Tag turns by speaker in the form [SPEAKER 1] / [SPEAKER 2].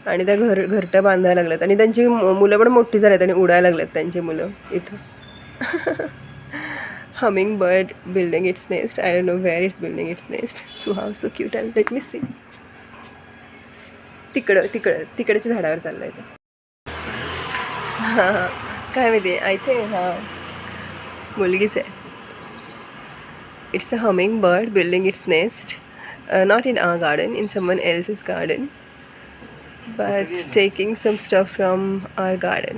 [SPEAKER 1] आणि त्या घरटं बांधायला लागल्यात आणि त्यांची मुलं पण मोठी झाल्यात आणि उडायला लागल्यात त्यांची मुलं इथं. Humming bird building its nest. I don't know where it's building its nest. Wow, so cute. And let me see. तिकडच्या झाडावर चाललं आहे ते. हां हां, काय माहिती, आय थिंक हां मुलगीच आहे. It's a humming bird building its nest. Not in our garden, in someone else's garden, but taking some stuff from our garden.